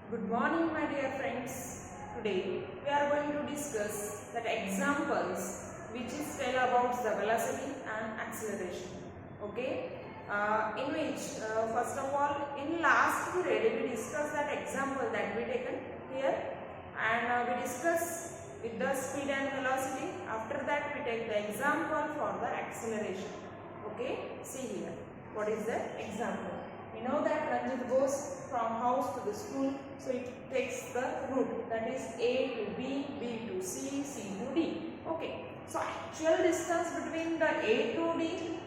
Good morning, my dear friends. Today we are going to discuss that examples which is tell about the velocity and acceleration. Okay, in which first of all, in last period we discussed that example that we taken here, and we discuss with the speed and velocity. After that, we take the example for the acceleration. Okay, see here. What is the example? We know that Ranjit goes from house to the school, so it takes the route, that is A to B, B to C, C to D. Okay, so actual distance between the A to D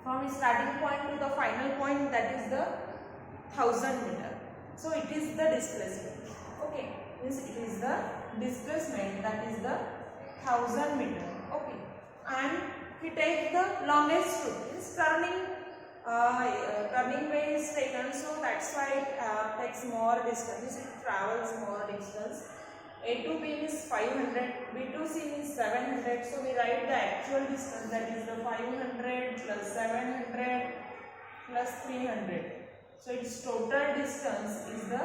from its starting point to the final point, that is the 1000 meter. So it is the displacement. Okay, means it is the displacement, that is the 1000 meter. Okay, and we take the longest route, means turning way is taken, so that's why it takes more distance, it travels more distance. A to B is 500, B to C is 700, so we write the actual distance, that is the 500 plus 700 plus 300. So its total distance is the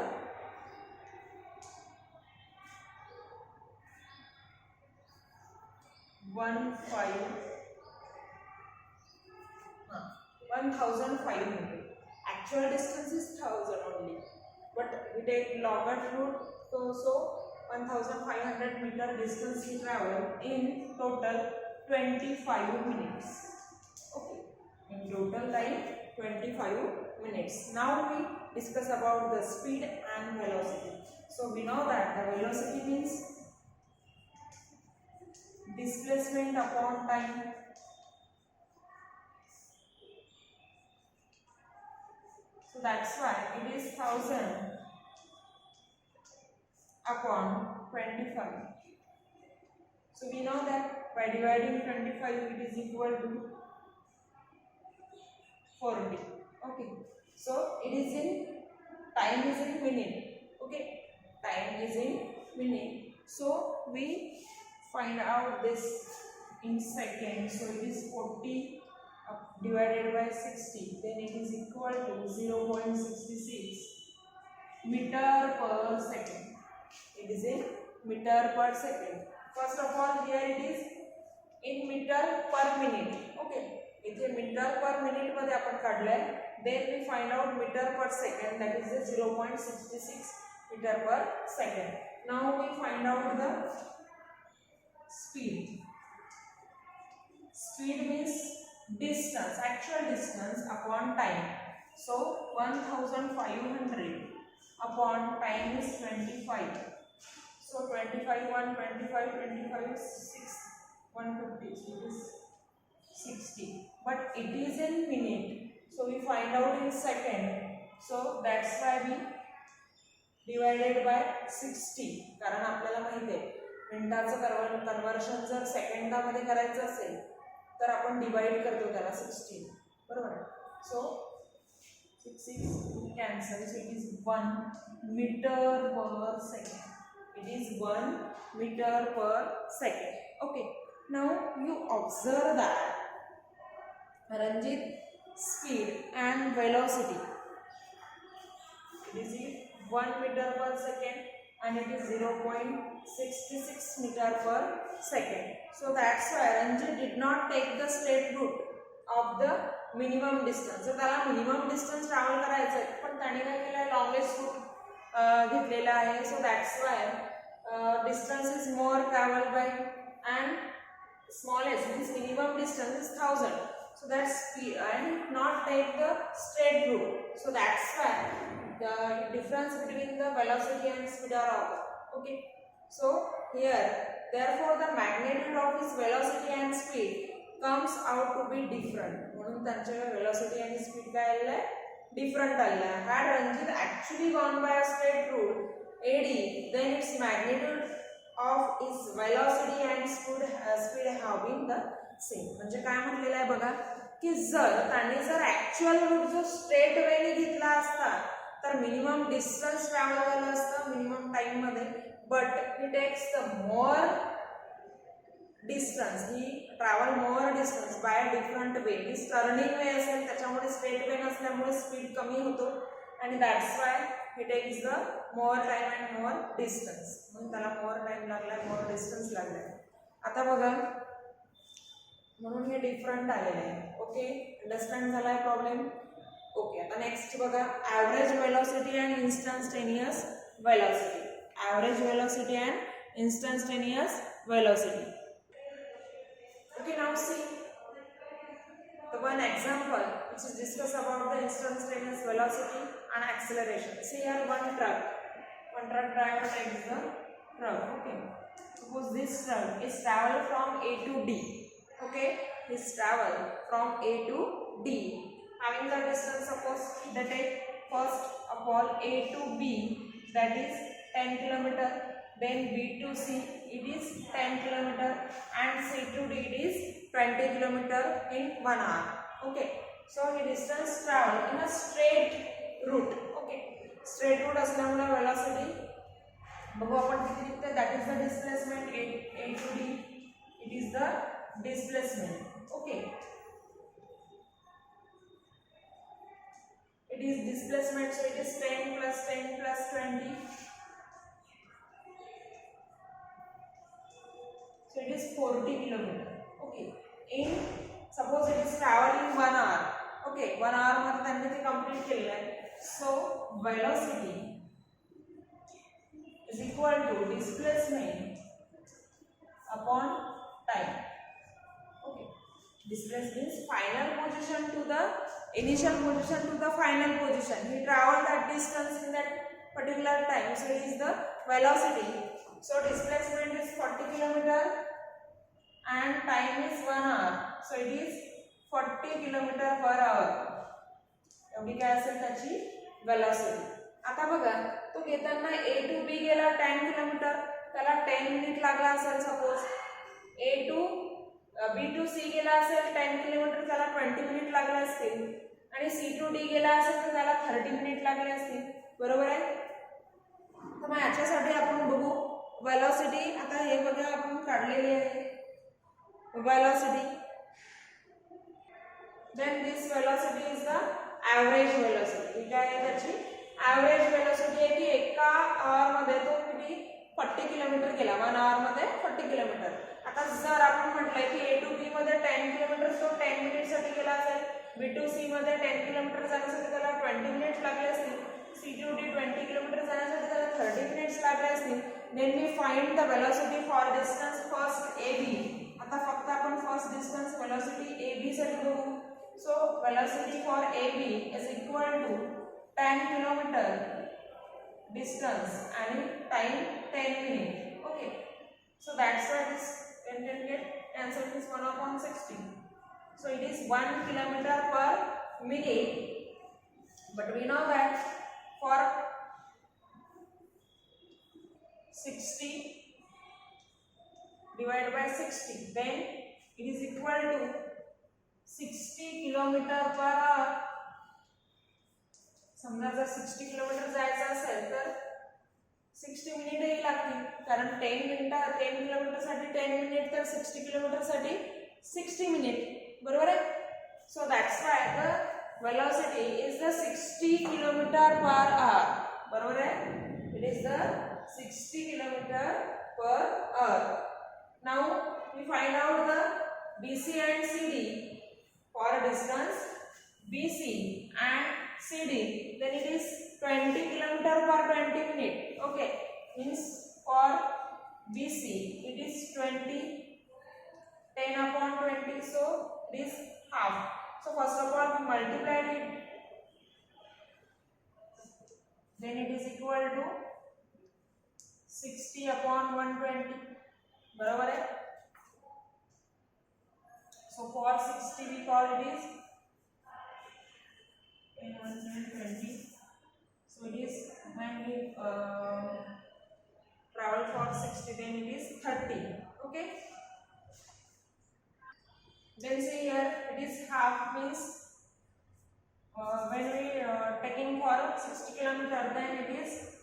1500. Actual distance is 1000 only, but we take longer route, so 1500 meter distance we travel in total 25 minutes. Okay, in total time 25 minutes. Now we discuss about the speed and velocity. So we know that the velocity means displacement upon time. So that's why it is 1000 upon 25. So we know that by dividing 25 it is equal to 40. Okay. So it is in time is in minute. Okay. Time is in minute. So we find out this in seconds. So it is 40 divided by 60. Then it is equal to 0.66 meter per second. It is in meter per second. First of all, here it is in meter per minute. Okay. इथे metre per minute मध्ये आपण काढलाय. Then we find out meter per second, that is 0.66 meter per second. Now we find out the speed. Speed means distance, actual distance upon time. So 1500 upon time is 25. So 25, 125, 25 is 6, 150, so it is 60. But it is in minute, so we find out in second. So that's why we divided by 60. कारण आपल्याला माहिती आहे मिनिटाचं conversion जर सेकंदामध्ये करायचं असेल तर आपण डिवाइड करतो त्याला 60, बरोबर. So 6 cancel, so it is 1 metre per second. It is 1 meter per second. Okay. Now you observe that Ranjit speed and velocity. It is 1 meter per second and it is 0.66 meter per second. So that's why Ranjit did not take the straight route of the minimum distance. So त्याला minimum distance travel करायचं आहे, पण त्याने काय केलं, longest route घेतलेला आहे. So that's why distance is more traveled by, and smallest means minimum distance is 1000. So that's speed and not take the straight route. So that's why the difference between the velocity and speed are over. Okay. So here, therefore the magnitude of his velocity and speed comes out to be different. म्हणून त्यांच्या velocity and speed काय आले, different आले. Had Ranjit actually gone by a straight route AD, then its magnitude of its velocity and speed have been the same. म्हणजे काय म्हटलेलं आहे बघा, की जर त्याने जर ऍक्च्युअल रूट जो स्ट्रेट वेने घेतला असता तर मिनिमम डिस्टन्स ट्रॅव्हल झालं असतं मिनिमम टाइम मध्ये, but he takes the more distance, he travel more distance by different way. He turning way असेल त्याच्यामुळे स्ट्रेट वे नसल्यामुळे स्पीड कमी होतो and that's why he takes the more time and more distance. म्हणून त्याला more time लागला, more distance लागला. आता बघा म्हणून हे डिफरंट आलेले आहे. ओके, अंडरस्टँड झालाय प्रॉब्लेम? ओके, आता नेक्स्ट बघा average velocity and instantaneous velocity. Average velocity and instantaneous velocity. Okay, now see the one example which is discuss about the instantaneous velocity and acceleration. See here one truck driver takes the truck. Okay, suppose this truck is travel from A to D. Okay, this travel from A to D, having the distance, suppose they take first upon A to B, that is 10 kilometer, then B to C it is 10 kilometer, and C to D it is 20 kilometer in 1 hour. Okay, so he distance travel in a straight route. Okay, straight route असल्यामुळे velocity बघू आपण किती निघते, that is the displacement. A to D it is the displacement. Okay, it is displacement, so it is 10 plus 10 plus 20, so it is 40 kilometer. Okay, in suppose it is traveling 1 hour. Okay, 1 hour मध्ये त्यांनी ते complete केलेलं आहे. So velocity is equal to displacement upon time. Okay, displacement means final position to the initial position to the final position. He traveled that distance in that particular time, so it is the velocity. So displacement is 40 kilometer and time is 1 hour, so it is 40 kilometer per hour. एवढी काय असेल त्याची velocity. आता बघा तो घेताना A to B गेला 10 kilometre, त्याला 10 मिनिट लागला असेल. Suppose A to B to C गेला असेल 10 किलोमीटर, त्याला 20 मिनिट लागले असतील, आणि C to D गेला असेल तर त्याला 30 मिनिट लागले असतील. बरोबर आहे? तर मग याच्यासाठी आपण बघू वेलोसिटी. आता हे बघा आपण काढलेली आहे velocity. Then this velocity is the average velocity. काय आहे त्याची average velocity आहे की एका आवर मध्ये तो किती 40 किलोमीटर गेला. 1 आवर मध्ये 40 किलोमीटर. आता जर आपण म्हटलंय की A to B मध्ये 10 किलोमीटर तो 10 मिनिट साठी गेला असेल, B to C मध्ये 10 किलोमीटर जाण्यासाठी त्याला 20 मिनिट्स लागले असतील, C to D 20 किलोमीटर जाण्यासाठी त्याला 30 मिनिट्स लागले असतील. Then we find the velocity for distance first AB. आता फक्त आपण फर्स्ट डिस्टन्स वेलोसिटी AB साठी बघू. So velocity for AB is equal to 10 kilometre distance आणि time 10 minute. Okay, so that's why this can get cancelled is 1/60. So it is 1 kilometer per minute, but we know that for 60 divided by 60, then it is equal to 60 kilometer per hour. समजा जर 60 kilometre जायचं असेल तर 60 मिनिटही लागतील, कारण 10 kilometre साठी 10 minute, तर 60 kilometre साठी 60 मिनिट. बरोबर आहे? So that's why the velocity is the 60 kilometre per hour. बरोबर आहे? It is the 60 kilometre per hour. Now we find out the BC and CD for distance BC and CD. Then it is 20 kilometer per 20 minute. Okay, means for BC it is 20, 10 upon 20, so it is half. So first of all we multiplied it, then it is equal to 60 upon 120. बराबर है? So for 60 we call it is 120. So it is when we travel for 60, then it is 30. Okay. Then see here it is half, means when we taking for 60 kilometer, then it is